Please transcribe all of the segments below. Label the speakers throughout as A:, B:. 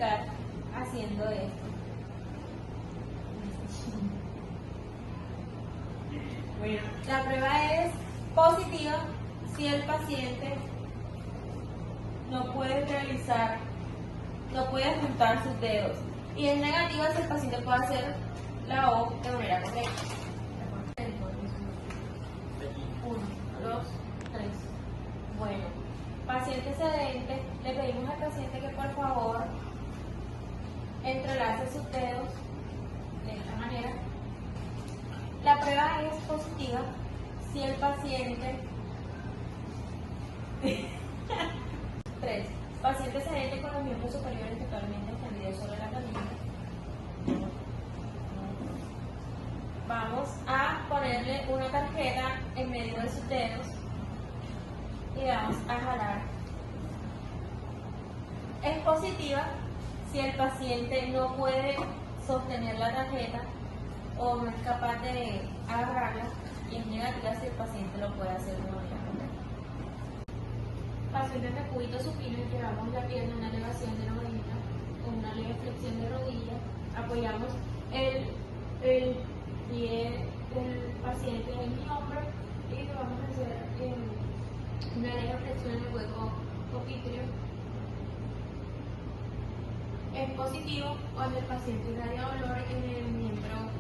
A: explicar haciendo esto. Bueno, la prueba es positiva si el paciente no puede juntar sus dedos. Y es negativa si el paciente puede hacer la O de manera correcta. 1, 2, 3. Bueno, paciente sedente, le pedimos al paciente que por favor entrelace sus dedos de esta manera. La prueba es positiva si el paciente 3. Paciente sedente con los miembros superiores totalmente extendidos sobre la camilla. Vamos a ponerle una tarjeta en medio de sus dedos y vamos a jalar. Es positiva si el paciente no puede sostener la tarjeta o no es capaz de agarrarla, y es negativa si el paciente lo puede hacer de manera correcta. Paciente de cúbito supino, llevamos la pierna en una elevación de 90 con una leve flexión de rodilla, apoyamos el pie del paciente en mi hombro y lo vamos a hacer una leve flexión en el hueco poquitreo. Es positivo cuando el paciente irradia dolor en el miembro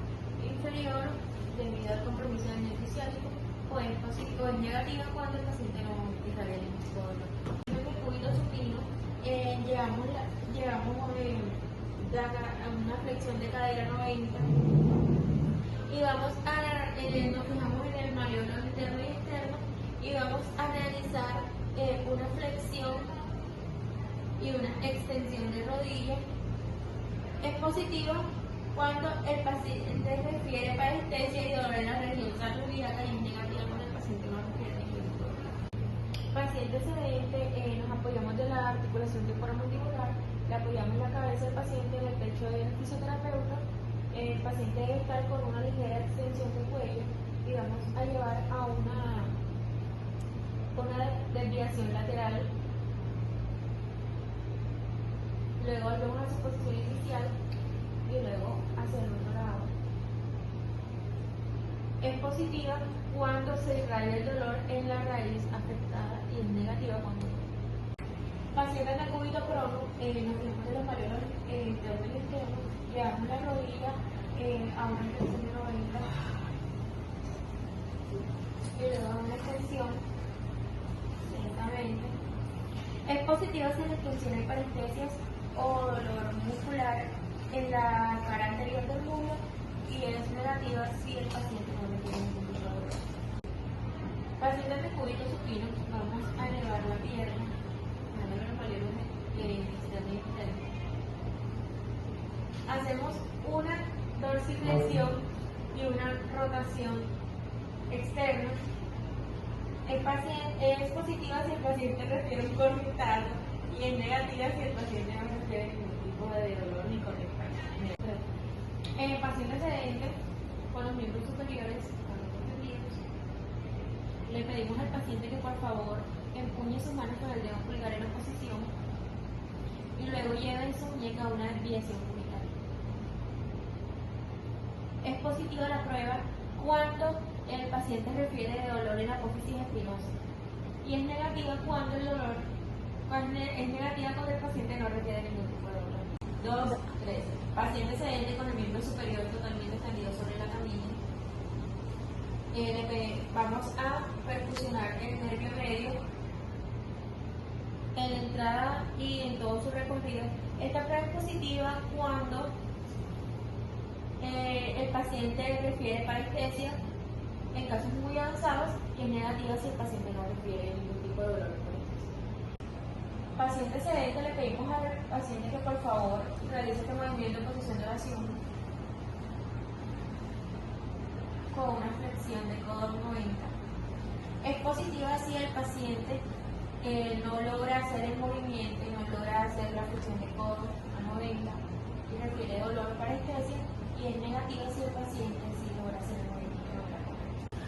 A: inferior debido al compromiso del nervio ciático, o es positivo, es negativa cuando el paciente no irradia ningún dolor. En el cúbito supino llevamos una flexión de cadera 90 y vamos nos fijamos en el malleolo interno y externo y vamos a realizar una flexión y una extensión de rodilla. Es positivo cuando el paciente refiere parestesia y dolor en la región sacroiliaca, y es negativa cuando el paciente no refiere ningún dolor. Paciente sedente, nos apoyamos de la articulación temporomandibular, le apoyamos la cabeza del paciente en el pecho del fisioterapeuta. El paciente debe estar con una ligera extensión de cuello y vamos a llevar a una desviación lateral. Luego volvemos a su posición inicial y luego hacia el otro lado. Es positiva cuando se irradia el dolor en la raíz afectada y es negativa cuando pacientes de cúbito prono, nos fijamos de los malleolos internos y externos, llevamos la rodilla a una extensión de 90 y luego a una extensión lentamente. Es positiva si la extensión hay parestesias o dolor muscular en la cara anterior del muslo, y es negativa si el paciente no tiene ningún tipo de dolor. Pacientes de cúbito supino, vamos a elevar la pierna, dándole los malleolos externo y externo. Hacemos una dorsiflexión y una rotación externa. El paciente es positiva si el paciente refiere un conectado y es negativa si el paciente no refiere ningún tipo de dolor ni conectado. En el paciente sedente con los miembros superiores extendidos, le pedimos al paciente que por favor empuñe sus manos con el dedo pulgar en oposición y luego lleve su muñeca a una desviación cubital. Es positiva la prueba cuando el paciente refiere de dolor en la apófisis espinosa, y es negativa cuando el paciente no refiere ningún tipo de dolor. 2, 3. Paciente sedente con el miembro superior totalmente extendido sobre la camilla. Vamos a perfusionar el nervio medio en la entrada y en todo su recorrido. Esta prueba es positiva cuando el paciente refiere parestesia en casos muy avanzados, y es negativa si el paciente no refiere ningún tipo de dolor. Paciente sedente, le pedimos al paciente que por favor realice este movimiento en posición de oración con una flexión de codo 90. Es positiva si el paciente no logra hacer el movimiento y no logra hacer la flexión de codo a 90 y refiere dolor o parestesia, y es negativa si el paciente sí logra hacer el movimiento de manera correcta.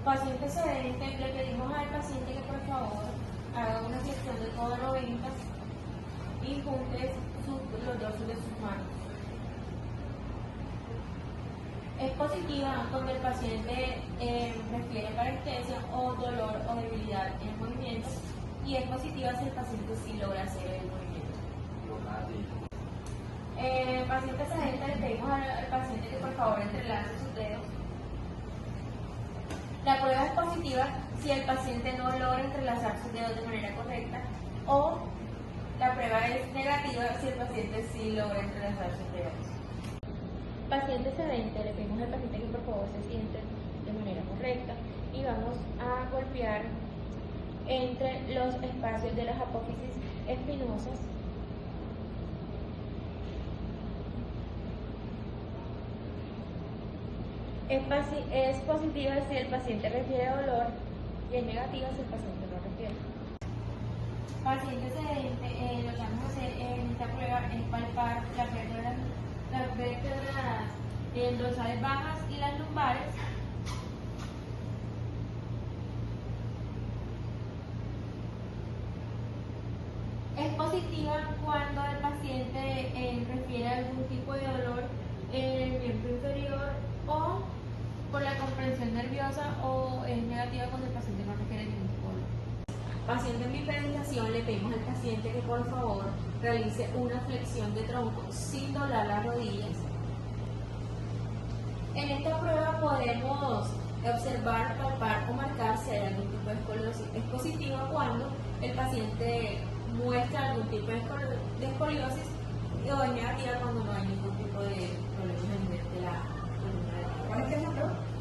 A: Paciente sedente, le pedimos al paciente que por favor haga una flexión de codo 90 y junte positiva cuando el paciente refiere parestesia o dolor o debilidad en el movimiento, y es positiva si el paciente sí logra hacer el movimiento. Paciente sedente, le pedimos al paciente que por favor entrelace sus dedos. La prueba es positiva si el paciente no logra entrelazar sus dedos de manera correcta, o la prueba es negativa si el paciente sí logra entrelazar sus dedos. Paciente sedente, le pedimos al paciente que por favor se siente de manera correcta y vamos a golpear entre los espacios de las apófisis espinosas. Es positiva si el paciente refiere dolor y es negativa si el paciente no refiere. Paciente sedente, lo que vamos a hacer en esta prueba es palpar las vértebras dorsales bajas y las lumbares. Es positiva cuando el paciente refiere algún tipo de dolor en el miembro inferior o por la comprensión nerviosa, o es negativa cuando el paciente no refiere ningún tipo de dolor. Paciente en bipedalización, le pedimos al paciente que por favor realice una flexión de tronco sin doblar las rodillas. En esta prueba podemos observar, palpar o marcar si hay algún tipo de escoliosis. Es positiva cuando el paciente muestra algún tipo de escoliosis, o es negativa cuando no hay ningún tipo de problemas a nivel de la columna. ¿Cuál es el ejemplo?